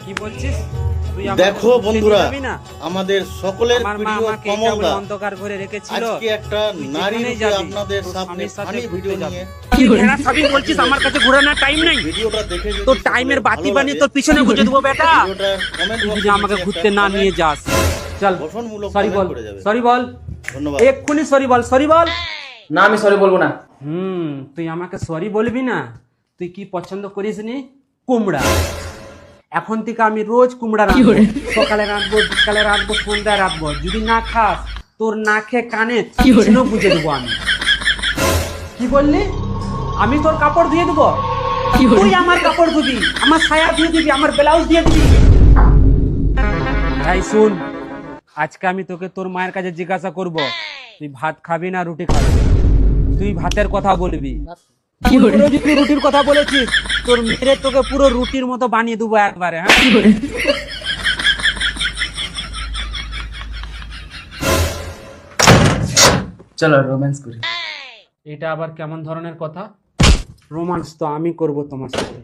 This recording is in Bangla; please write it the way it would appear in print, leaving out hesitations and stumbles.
কি বলছিস তুই? দেখো বন্ধুরা, আমাদের সকলের প্রিয় কমলদা অন্ধকার করে রেখেছিল। আজকে একটা নারী রূপে আপনাদের সামনে ফানি ভিডিও নিয়ে কি ভেড়া সবই বলছিস? আমার কাছে ঘোরানোর টাইম নেই। ভিডিওটা দেখে যদি তোর টাইমের বাতি বানিয়ে তোর পিছনে গুজে দেবো বেটা। ভিডিওটা কমেন্ট তুই যদি আমাকে ঘুরতে না নিয়ে যাস, চল গঠনমূলক সরি বল, কমেন্ট করে যাবে। সরি বল, ধন্যবাদ। এক্ষুনি সরি বল, সরি বল। না, আমি সরি বলবো না। তুই আমাকে সরি বলবি না? তুই কি পছন্দ করিস নি? কুমড়া। এখন থেকে আমি রোজ কুমড়া রাঁধবো, সকালে রাঁধবো, বিকালে রাঁধবো, সন্ধ্যায় রাঁধবো। যদি না খাস তোর নাকে কানে চিহ্ন বুঝে দেবো আমি। কি বললি? আমি তোর কাপড় দিয়ে দেবো? তুই আমার কাপড় ধুবি, আমার সায়া দিয়ে দিবি, আমার ব্লাউজ দিয়ে দিবি। ভাই শুন, আজকে আমি তোকে তোর মায়ের কাছে জিজ্ঞাসা করব, তুই ভাত খাবি না রুটি খাবি? তুই ভাতের কথা বলবি। যদি তুই রুটির কথা বলেছিস, তোর মেরে তোকে পুরো রুটির মতো বানিয়ে দেবো একবারে। হ্যাঁ, চলো রোম্যান্স করি। এটা আবার কেমন ধরনের কথা? রোমান্স তো আমি করব তোমার সাথে।